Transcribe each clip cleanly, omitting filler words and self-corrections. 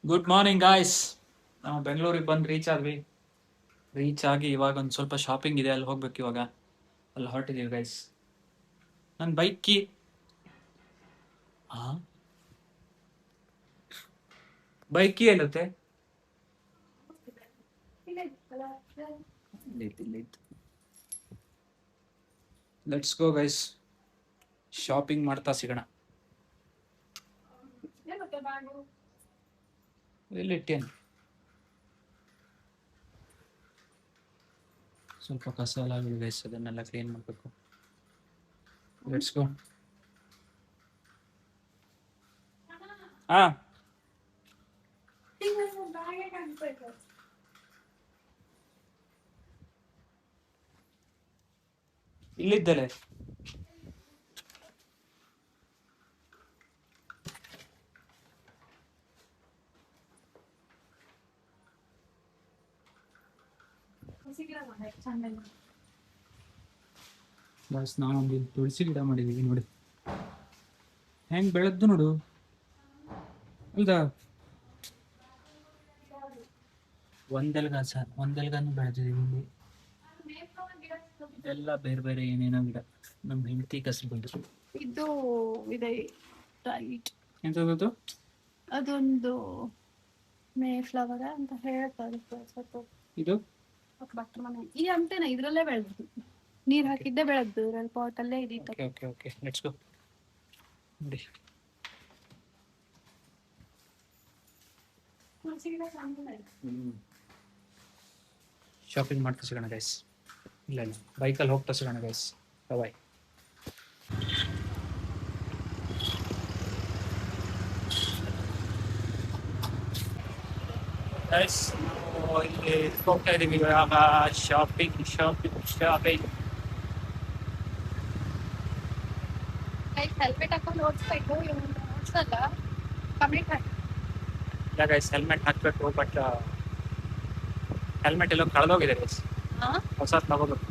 Good morning guys. ನಾವು ಬೆಂಗಳೂರಿಗೆ ಬಂದು ರೀಚ್ ಆದ್ವಿ. ರೀಚ್ ಆಗಿ ಇವಾಗ ಒಂದು ಸ್ವಲ್ಪ ಶಾಪಿಂಗ್ ಇದೆ, ಅಲ್ಲಿ ಹೋಗ್ಬೇಕು ಇವಾಗ. ಅಲ್ಲಿ ಹೊರಟಿದ್ದೀವಿ ಗೈಸ್. ನನ್ನ ಬೈಕ್ ಕೀ ಹಾ ಬೈಕ್ ಕೀ ಎಲ್ಲತ್ತೆ? ಲೆಟ್ಸ್ ಗೋ ಗೈಸ್, ಶಾಪಿಂಗ್ ಮಾಡ್ತಾ ಸಿಗೋಣ. ಎಲ್ಲಿಟ್ಟೇನು? ಸ್ವಲ್ಪ ಕಸ ಎಲ್ಲ ಆಗಿದೆ ಗೈಸ್, ಅದನ್ನೆಲ್ಲ ಕ್ಲೀನ್ ಮಾಡಬೇಕು. Let's go. ಹಾ, ಇಲ್ಲಿದ್ದಲೆ ಬಸ್. ನಾವೊಂದು ತುಳಸಿ ಗಿಡ ಮಾಡಿದೀವಿ ನೋಡಿ, ಹೆಂಗ್ ಬೆಳೆದ್ದು ನೋಡು. ಹೌದಾ, ಒಂದೆಲ್ಗಾನು ಬೆಳೆದಿದೀವಿ ಇಲ್ಲಿ. ಎಲ್ಲ ಬೇರೆ ಬೇರೆ ಏನೇನೋ ಗಿಡ. ನಮ್ಮ ಹೆಂಡತಿ ಕಸ ಬಂದು ಇದು ಇದೆ ರೈಟ್. ಎಂತದ್ದು? ಅದೊಂದು ಮೇ ಫ್ಲವರ್ ಅಂತ ಹೇಳ್ತಾರೆ. ಇದು ಭಟ್ರ ಮನೆ ಈ ಅಂಟೇನ ಇದ್ರಲ್ಲೇ ಬೆಳೆದು, ನೀರ್ ಹಾಕಿದ್ದೆ ಬೆಳೆದ್ದು, ಇದ್ರಲ್ಲಿ ಪಾಟ್ ಅಲ್ಲೇ ಇದಿತ್ತು. Okay okay okay, let's go. ನೋಡಿ, ಶಾಪಿಂಗ್ ಮಾಡ್ತಾ ಸಿಗೋಣ ಗೈಸ್. ಇಲ್ಲ ಇಲ್ಲ, ಬೈಕಲ್ಲಿ ಹೋಗ್ತಾ ಸಿಗೋಣ ಗೈಸ್. ಬಾಯ್. ಗೈಸ್, ನಾವು ಇಲ್ಲಿ ಹೋಗ್ತಾ ಇದೀವಿ ಇವಾಗ. Shopping shopping shopping. ಹೆಲ್ಮೆಟ್ ಹಾಕೊಂಡು ಓಡಿಸ್ಬೇಕು, ಓಡಿಸಲ್ಲ. ಕಮೆಂಟ್ ಹಾಕಿ. ಇಲ್ಲ ಗೈಸ್, ಹೆಲ್ಮೆಟ್ ಹಾಕಬೇಕು, ಬಟ್ ಹೆಲ್ಮೆಟ್ ಎಲ್ಲೋ ಕಳೆದೋಗಿದೆ ಗೈಸ್. ಹೊಸದು ತಗೋಬೇಕು.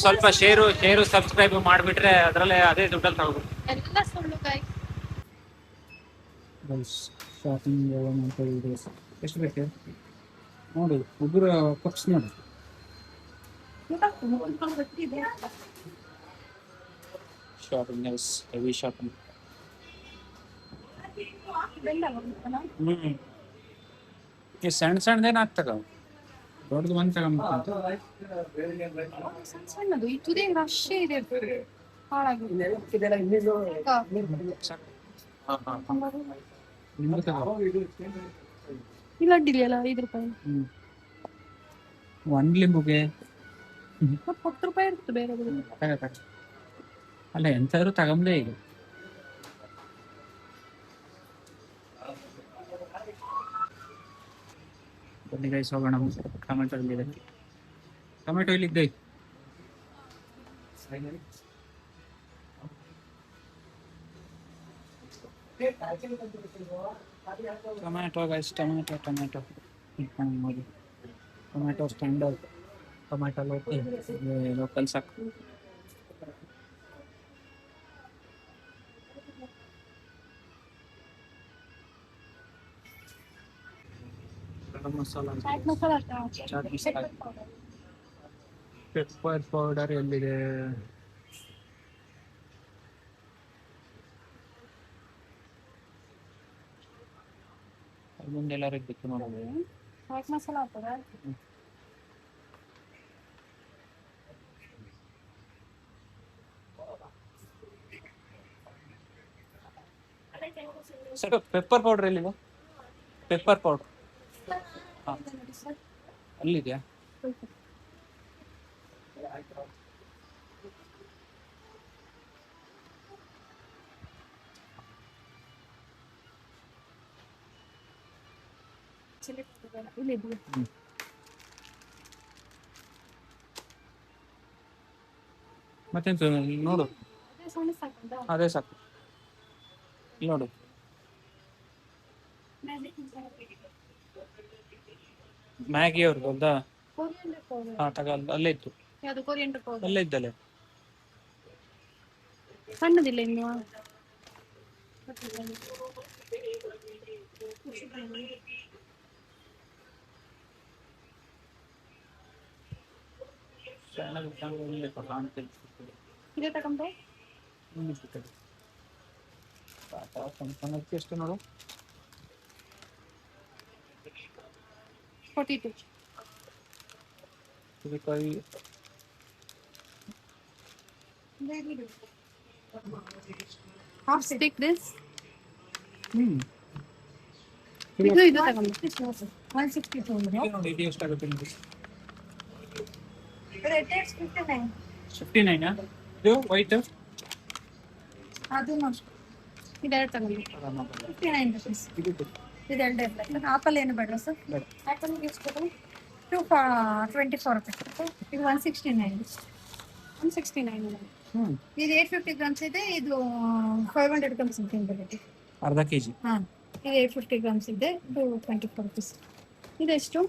ಸ್ವಲ್ಪ ಶೇರು ಸಬ್ಸ್ಕ್ರೈಬ್ ಮಾಡಿಬಿಟ್ರೆ ಅದರಲ್ಲೇ ಅದೇ ದುಡ್ಡಲ್ಲಿ ತಗೋಬೇಕು. ಎಲ್ಲ ಸುಳ್ಳು ಗೈಸ್. ಶಾಪಿಂಗ್ ಮಾಡ್ತಾ ಎಷ್ಟು ಬೇಕು ನೋಡಿ, ಒಬ್ಬರು ಕಪ್ಸ್ ನೋಡಿ. Shopping guys, heavy shopping. ಈ ಸಣ್ಣದೇನು ಆಗ್ತಗ, ದೊಡ್ಡದು ಒಂದು ತಗೊಂಡ್ಬಿಟ್ಟು ಸಣ್ಣ ಸಣ್ಣದು ಇದೇ ರಶ್ ಇದೆ, ಹಾಳಾಗಿದೆ. ನಿಮ್ದು ತಗೋ. ಇಲ್ಲ ಅಡ್ಡಿಲ್ಲ, 5 ರೂಪಾಯಿ. ಒಂದು ಲಿಂಬುಗೆ 10 ರೂಪಾಯಿ ಇರುತ್ತೆ ಬೇರೆ ಬೇರೆ. ಅಲ್ಲ, ಎಂತಾದ್ರು ತಗೊಂಬಲೇ ಈಗ. ಬನ್ನಿ ಗೈಸ್, ಹೋಗೋಣ. ಟೊಮೆಟೊ ಇಲ್ಲಿದೆ, ಟೊಮೆಟೊ ಇಲ್ಲಿದ್ದೆ. ಟೊಮೆಟೊ ಗೈಸ್, ಟೊಮೆಟೊ ಟೊಮೆಟೊ ನೋಡಿ. ಟೊಮೆಟೊ ಸ್ಟ್ಯಾಂಡರ್ಡ್, ಟೊಮೆಟೊ ಲೋಕಲ್ ಸಾಕು. ಗರಂ ಮಸಾಲ, ಚಾಟ್ ಮಸಾಲ, ಪೆಪ್ಪರ್ ಪೌಡರ್ ಎಲ್ಲಿದೆ? ಮುಂದೆಲ್ಲರೂ ಬಿತ್ತು ನೋಡೋದು. ಚಾಟ್ ಮಸಾಲ ಹಾಕ್ತಾರ. ಸರ್, ಪೆಪ್ಪರ್ ಪೌಡರ್ ಎಲ್ಲಿದೆ? ಪೆಪ್ಪರ್ ಪೌಡರ್ ಅಲ್ಲಿದೆಯಾ? ಮತ್ತೆಂತ ನೋಡು, ಅದೇ ಸಾಕು. ನೋಡು, ಮ್ಯಾಗಿ ಅವ್ರದ್ದು ಅಲ್ದಾ? ಹಾ, ತಗಲ್, ಅಲ್ಲೇ ಇತ್ತು. ಅಲ್ಲೇ ಇದ್ದಲ್ಲೇ. ಸಣ್ಣದಿಲ್ಲ ಇನ್ನು. ಇದೇ ತಗೊಂಡು ಎಷ್ಟು ನೋಡು 42. ಇದಕ್ಕಾಗಿ ಹಾಫ್ ಸ್ಟಿಕ್ ದಿಸ್ ಹ್ಮ್ ಇದು ತಗೊಂಡು 162 ನೋಡಿ ಇದು ಎಷ್ಟಾಗುತ್ತೆ ನಿಮಗೆ red dates 59 59 ಇದು ವೈಟ್ ಅದು ನೋಡಿ ಇದೆರಡು ತಗೊಂಡು 59 rupees ಇದು ಇದು ಎರಡೇ ಇರ್ತದೆ ಆಪಲ್ ಏನು ಬೇಡ ಸರ್ ಬೇಡ. ಆಪಲ್ ಎಷ್ಟು 224 rupees ಇದು 169 169. ಹ್ಮ್ ಇದು 850 grams ಇದೆ ಇದು 500 grams something ಬರುತ್ತೆ ಅರ್ಧ ಕೆಜಿ ಹಾಂ ಇದು 850 grams ಇದೆ ಇದು 24 rupees ಇದೆಷ್ಟು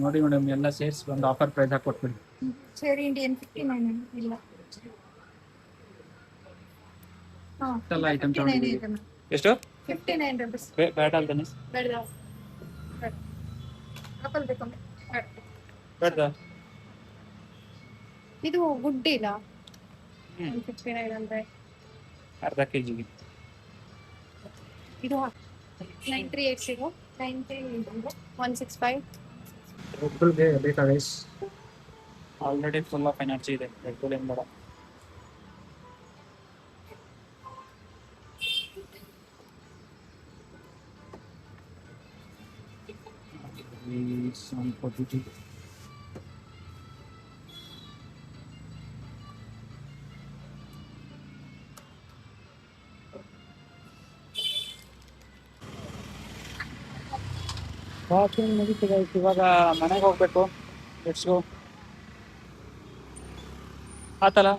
ನೋಡಿ ಮೇಡಮ್ ಎಲ್ಲ ಸೇರ್ಸ್ ಒಂದು ಆಫರ್ ಪ್ರೈಸ್ ಹಾಕೊಟ್ಬಿಡಿ ಸರಿ ಇಂಡಿಯನ್ 59 ಇಲ್ಲ ಹಾಂ ಎಲ್ಲ ಐಟಮ್ 59 ತಗೊಂಡಿದ್ದೀವಿ ಇದೆ ma'am. ಎಷ್ಟು 59 rupees ಬೇಡ ಅಲ್ದಾನೆ ಬೇಡ ಆಪಲ್ ಬೇಕು ಬೇಡ ಇದು ಗುಡ್ ಇಲ್ಲ ಹ್ಮ್ 159 ಅಂದ್ರೆ ಅರ್ಧ ಕೆಜಿಗೆ ಇದು 9380 165. ಒಬ್ಬರಿಗೆ ಬೇಕಾ guys already full of energy ಇದೆ ರೆಡ್ ಏನು ಬೇಡ ವಾಕಿಂಗ್ ಮುಗಿತಿದೆ ಇವಾಗ ಮನೆಗೆ ಹೋಗ್ಬೇಕು ಲೆಟ್ಸ್ ಗೋ ಆತಲ್ಲ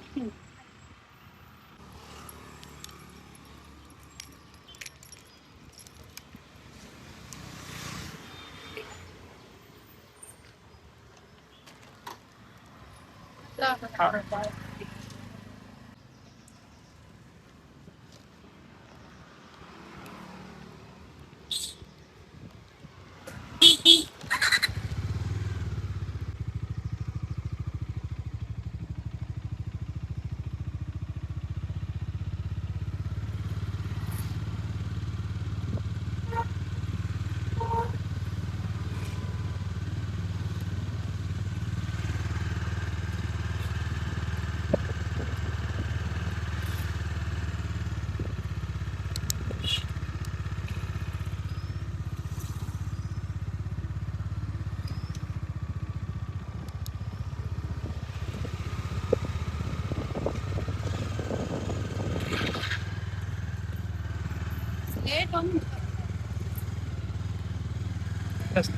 ಲೇಟ್ ಒಂದು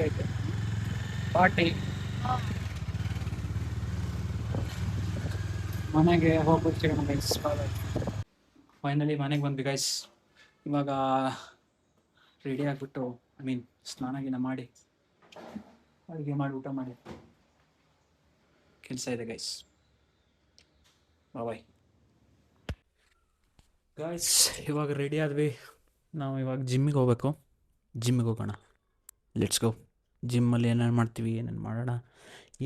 ಐತೆ ಪಾರ್ಟಿ ಮನೆಗೆ ಹೋಗ್ಬಿಡ್ತೀವಿ ಗೈಸ್ ಫೈನಲಿ ಮನೆಗೆ ಬಂದ್ವಿ ಗೈಸ್ ಇವಾಗ ರೆಡಿ ಆಗಿಬಿಟ್ಟು ಐ ಮೀನ್ ಸ್ನಾನ ಗೀನ ಮಾಡಿ ಅಡುಗೆ ಮಾಡಿ ಊಟ ಮಾಡಿ ಕೆಲಸ ಇದೆ ಗೈಸ್ ಬಾಯ್ ಗೈಸ್ ಇವಾಗ ರೆಡಿ ಆದ್ವಿ ನಾವು ಇವಾಗ ಜಿಮ್ಮಿಗೆ ಹೋಗ್ಬೇಕು ಜಿಮ್ಮಿಗೆ ಹೋಗೋಣ ಲೆಟ್ಸ್ ಗೋ ಜಿಮ್ಮಲ್ಲಿ ಏನೇನು ಮಾಡ್ತೀವಿ ಏನೇನು ಮಾಡೋಣ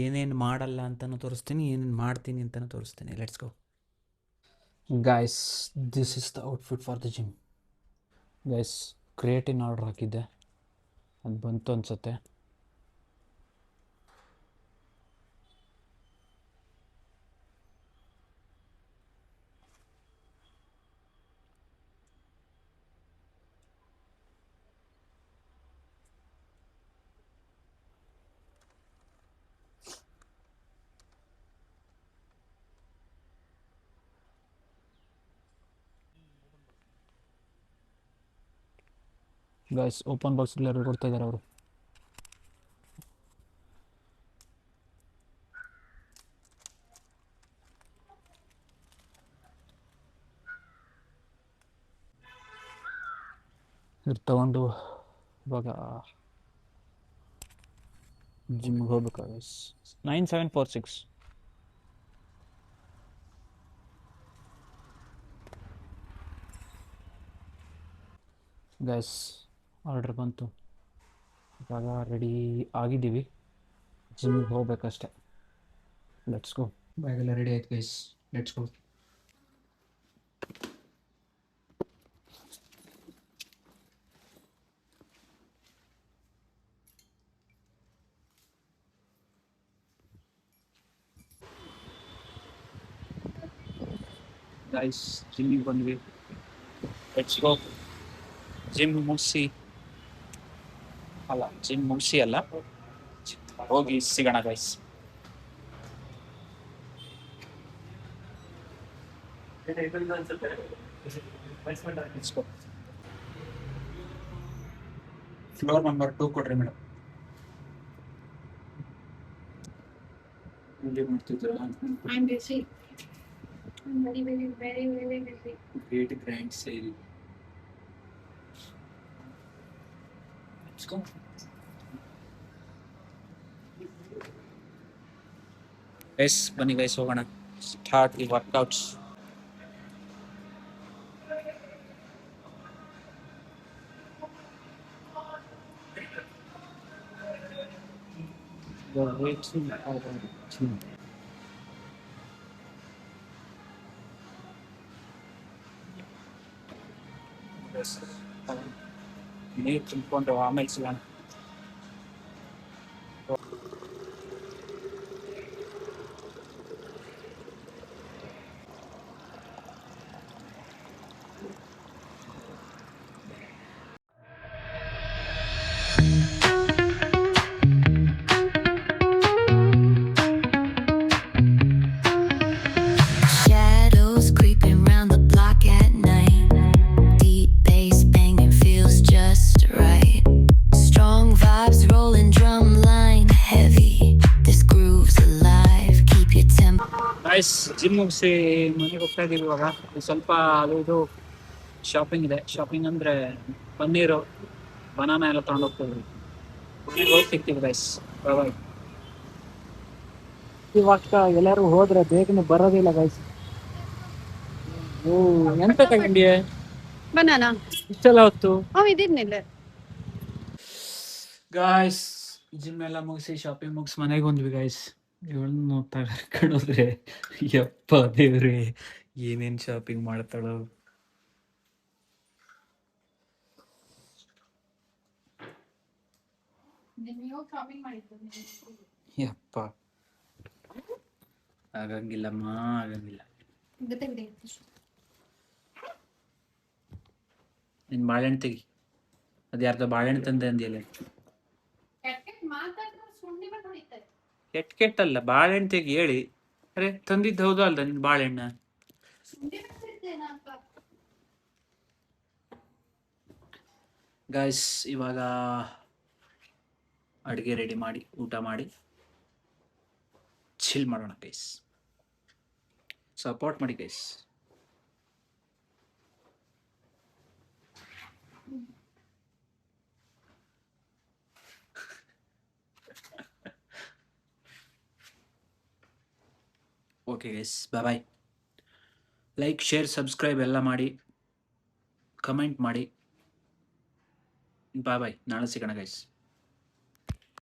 ಏನೇನು ಮಾಡಲ್ಲ ಅಂತಲೂ ತೋರಿಸ್ತೀನಿ ಏನೇನು ಮಾಡ್ತೀನಿ ಅಂತಲೂ ತೋರಿಸ್ತೀನಿ let's go guys this is the outfit for the gym guys creatine order ಹಾಕಿದ್ದೆ ಅದು ಬಂತು ಅನಿಸುತ್ತೆ ಗೈಸ್ ಓಪನ್ ಬಾಕ್ಸ್ ಡೆಲಿವರಿ ಕೊಡ್ತಾ ಇದ್ದಾರೆ ಅವರು ಇದು ತಗೊಂಡು ಇವಾಗ ಜಿಮ್ಗೆ ಹೋಗ್ಬೇಕಾ ಗೈಸ್? 9746. ಗೈಸ್ ಆರ್ಡ್ರ್ ಬಂತು, ಇವಾಗ ರೆಡಿ ಆಗಿದ್ದೀವಿ, ಜಿಮ್ಗೆ ಹೋಗ್ಬೇಕಷ್ಟೆ. Let's go. ಬ್ಯಾಗೆಲ್ಲ ರೆಡಿ ಆಯ್ತು ಗೈಸ್, ಲೆಟ್ಸ್ ಗೋ. ಗೈಸ್ ಜಿಮ್ಮಿಗೆ ಬಂದ್ವಿ, ಲೆಟ್ಸ್ ಗೋ. ಜಿಮ್ ಮುಗಿಸಿ ಅಲ್ಲ, ಹೋಗಿ ಸಿಗೋಣ ಗೈಸ್. ಫ್ಲೋರ್ ನಂಬರ್ 2 ಕೊಡ್ರಿ madam. I'm busy. I'm very, very, very, very busy. Great grand sale. Let's go. Guys, ಬನ್ನಿ ಗೈಸ್ ಹೋಗೋಣ. Start the workouts. You're waiting for the gym. ನೀರು ತುಂಬಿಕೊಂಡು ಆಮೇಲೆ ಸಿಗೋಣ. Shadows creeping round the block at night. Deep bass banging feels just right. Strong vibes rolling, drum line heavy. This groove's alive, keep your tempo. Guys gym ಮುಗಿಸಿ ಮನೆಗೆ ಹೋಗ್ತಾ ಇದೀವಿ. ಇವಾಗ ಸ್ವಲ್ಪ ಇದು ಶಾಪಿಂಗ್ ಇದೆ. ಶಾಪಿಂಗ್ ಅಂದರೆ ಪನ್ನೀರು, ಬನಾನ ಎಲ್ಲ ತೊಗೊಂಡು ಹೋಗ್ತಿದ್ವಿ. ಮನೆಗೆ ಹೋಗಿ ಸಿಗ್ತೀವಿ ಗೈಸ್. ಬಾಯ್. ಇವಾಗ ಎಲ್ಲರೂ ಹೋದ್ರೆ ಬೇಗನೆ ಬರೋದಿಲ್ಲ ಗೈಸ್. ಎಂತ ತಗೊಂಡಿಯೇ Banana. ಇಷ್ಟೆಲ್ಲ ಹೊತ್ತು? ಇದಿದ್ನಿಲ್ಲ. ಗಾಯ್ಸ್ ಜಿಮ್ ಎಲ್ಲ ಮುಗಿಸಿ ಶಾಪಿಂಗ್ ಮುಗಿಸಿ ಮನೆಗೆ ಬಂದ್ವಿ ಗೈಸ್. ಇವಳನ್ನು ಕರ್ಕೊಂಡೋದ್ರೆ ಯಪ್ಪ ದೇವ್ರೆ ಏನೇನು ಶಾಪಿಂಗ್ ಮಾಡ್ತಾಳೋ. ಯಪ್ಪ ಆಗಂಗಿಲ್ಲಮ್ಮ, ಆಗಂಗಿಲ್ಲ. ನಿನ್ನ ಬಾಳೆಹಣ್ಣು ತೆಗಿ. ಅದು ಯಾರ್ದೋ ಬಾಳೆಹಣ್ಣು ತಂದೆ ಅಂದಿಯಲ್ಲ. ಕೆಟ್ಟಲ್ಲ, ಬಾಳೆಹಣ್ಣು ತೆಗಿ ಹೇಳಿ. ಅರೆ ತಂದಿದ್ದು ಹೌದು ಅಲ್ದ ನಿನ್ನ ಬಾಳೆಹಣ್ಣ? ಗೈಸ್ ಇವಾಗ ಅಡುಗೆ ರೆಡಿ ಮಾಡಿ ಊಟ ಮಾಡಿ ಚಿಲ್ ಮಾಡೋಣ ಗೈಸ್. ಸಪೋರ್ಟ್ ಮಾಡಿ ಗೈಸ್. ಓಕೆ ಗೈಸ್, ಬಾಯ್. ಲೈಕ್, ಶೇರ್, ಸಬ್ಸ್ಕ್ರೈಬ್ ಎಲ್ಲ ಮಾಡಿ, ಕಮೆಂಟ್ ಮಾಡಿ. ಬಾಯ್. ನಾಳೆ ಸಿಗೋಣ ಗೈಸ್.